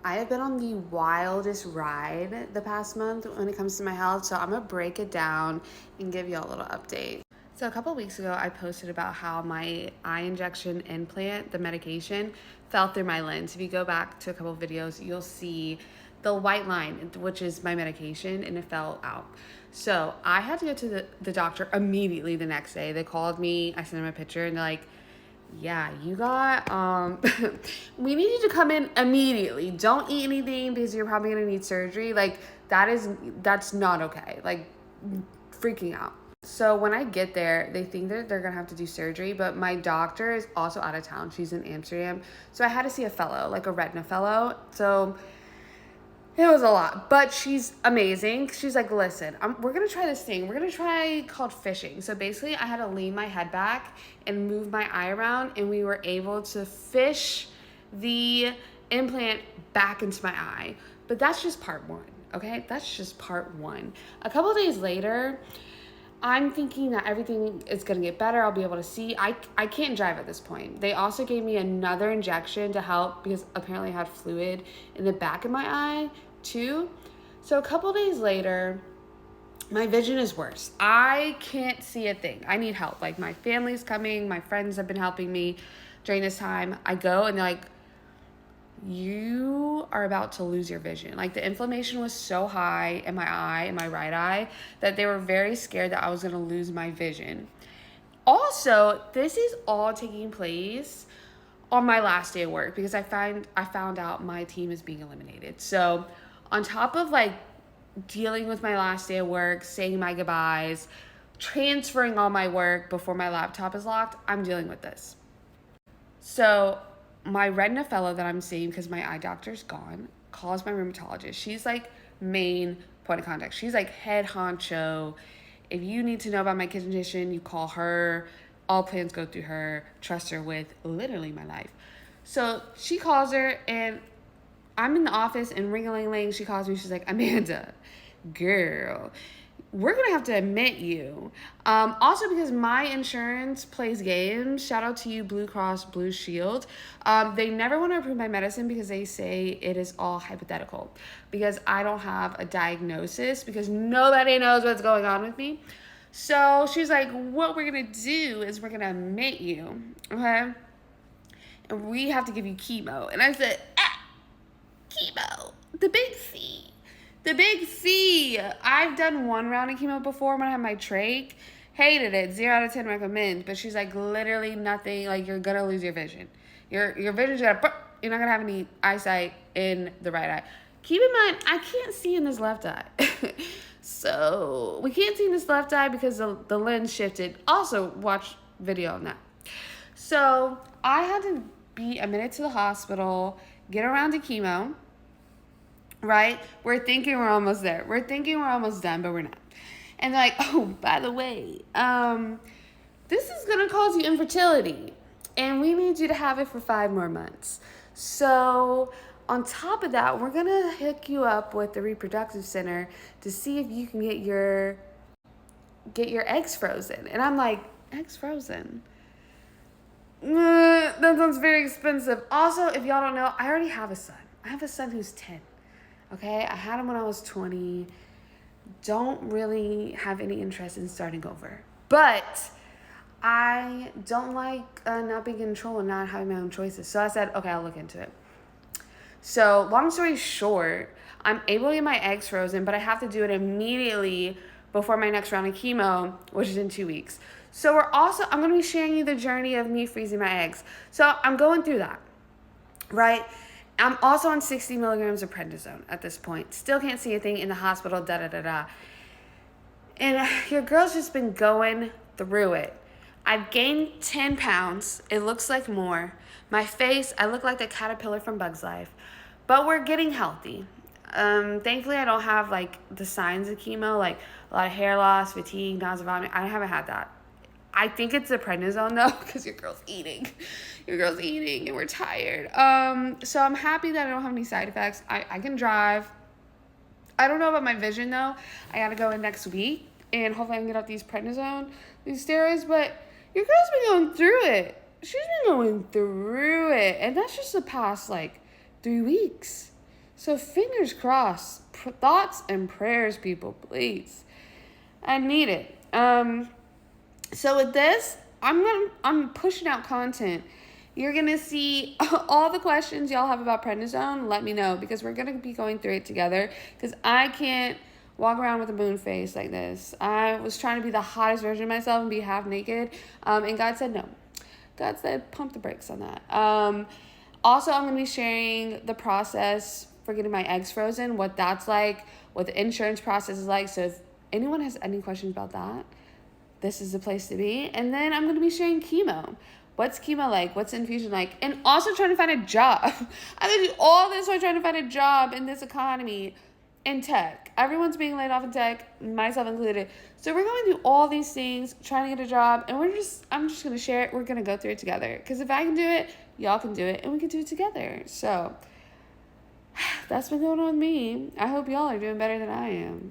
I have been on the wildest ride the past month when it comes to my health, so I'm gonna break it down and give you a little update. So a couple weeks ago, I posted about how my eye injection implant, the medication, fell through my lens. If you go back to a couple videos, you'll see the white line, which is my medication, and it fell out. So I had to go to the doctor immediately the next day. They called me, I sent them a picture, and they're like, yeah, you got, we need you to come in immediately. Don't eat anything because you're probably going to need surgery. Like, that's not okay. Like, freaking out. So when I get there, they think that they're going to have to do surgery, but my doctor is also out of town. She's in Amsterdam. So I had to see a fellow, like a retina fellow. So it was a lot, but she's amazing. She's like, listen, we're going to try this thing. We're going to try called fishing. So basically, I had to lean my head back and move my eye around, and we were able to fish the implant back into my eye. But that's just part one, okay? That's just part one. A couple of days later, I'm thinking that everything is going to get better. I'll be able to see. I can't drive at this point. They also gave me another injection to help because apparently I had fluid in the back of my eye too. So a couple days later, my vision is worse. I can't see a thing. I need help. Like, my family's coming. My friends have been helping me during this time. I go and they're like, you are about to lose your vision. Like, the inflammation was so high in my right eye, that they were very scared that I was going to lose my vision. Also, this is all taking place on my last day of work because I found out my team is being eliminated. So on top of like dealing with my last day of work, saying my goodbyes, transferring all my work before my laptop is locked, I'm dealing with this. So my retina fellow that I'm seeing, because my eye doctor's gone, calls my rheumatologist. She's like main point of contact. She's like head honcho. If you need to know about my condition, you call her. All plans go through her. Trust her with literally my life. So she calls her, and I'm in the office, and ring-a-ling-ling, she calls me. She's like, Amanda, girl, we're going to have to admit you. Also, because my insurance plays games, shout out to you, Blue Cross Blue Shield. They never want to approve my medicine because they say it is all hypothetical. Because I don't have a diagnosis, because nobody knows what's going on with me. So she's like, what we're going to do is we're going to admit you, okay? And we have to give you chemo. And I said, chemo, the big C. The big C. I've done one round of chemo before when I had my trach. Hated it. 0 out of 10 recommend. But she's like, literally nothing. Like, you're going to lose your vision. Your vision's going to... You're not going to have any eyesight in the right eye. Keep in mind, I can't see in this left eye. So, we can't see in this left eye because the lens shifted. Also, watch video on that. So, I had to be admitted to the hospital, get around to chemo. Right? We're thinking we're almost there. We're thinking we're almost done, but we're not. And they're like, oh, by the way, this is going to cause you infertility. And we need you to have it for 5 more months. So on top of that, we're going to hook you up with the reproductive center to see if you can get your eggs frozen. And I'm like, eggs frozen? That sounds very expensive. Also, if y'all don't know, I already have a son. I have a son who's 10. Okay, I had him when I was 20. Don't really have any interest in starting over. But I don't like not being in control and not having my own choices. So I said, okay, I'll look into it. So long story short, I'm able to get my eggs frozen, but I have to do it immediately before my next round of chemo, which is in 2 weeks. So I'm going to be sharing you the journey of me freezing my eggs. So I'm going through that, right? I'm also on 60 milligrams of prednisone at this point. Still can't see a thing in the hospital, da-da-da-da. And your girl's just been going through it. I've gained 10 pounds. It looks like more. My face, I look like the caterpillar from Bug's Life. But we're getting healthy. Thankfully, I don't have, like, the signs of chemo, like a lot of hair loss, fatigue, nausea, vomiting. I haven't had that. I think it's the prednisone, though, because your girl's eating. Your girl's eating, and we're tired. So I'm happy that I don't have any side effects. I can drive. I don't know about my vision, though. I got to go in next week, and hopefully I can get off these prednisone, these steroids. But your girl's been going through it. She's been going through it. And that's just the past, 3 weeks. So fingers crossed, thoughts and prayers, people, please. I need it. So with this, I'm pushing out content. You're gonna see all the questions y'all have about prednisone. Let me know, because we're gonna be going through it together. Because I can't walk around with a moon face like this. I was trying to be the hottest version of myself and be half naked, and God said no. God said pump the brakes on that. Also, I'm gonna be sharing the process for getting my eggs frozen, what that's like, what the insurance process is like. So if anyone has any questions about that, this is the place to be. And then I'm going to be sharing chemo. What's chemo like? What's infusion like? And also trying to find a job. I'm going to do all this while trying to find a job in this economy in tech. Everyone's being laid off in tech, myself included. So we're going to do all these things, trying to get a job. And I'm just going to share it. We're going to go through it together. Because if I can do it, y'all can do it. And we can do it together. So that's been going on with me. I hope y'all are doing better than I am.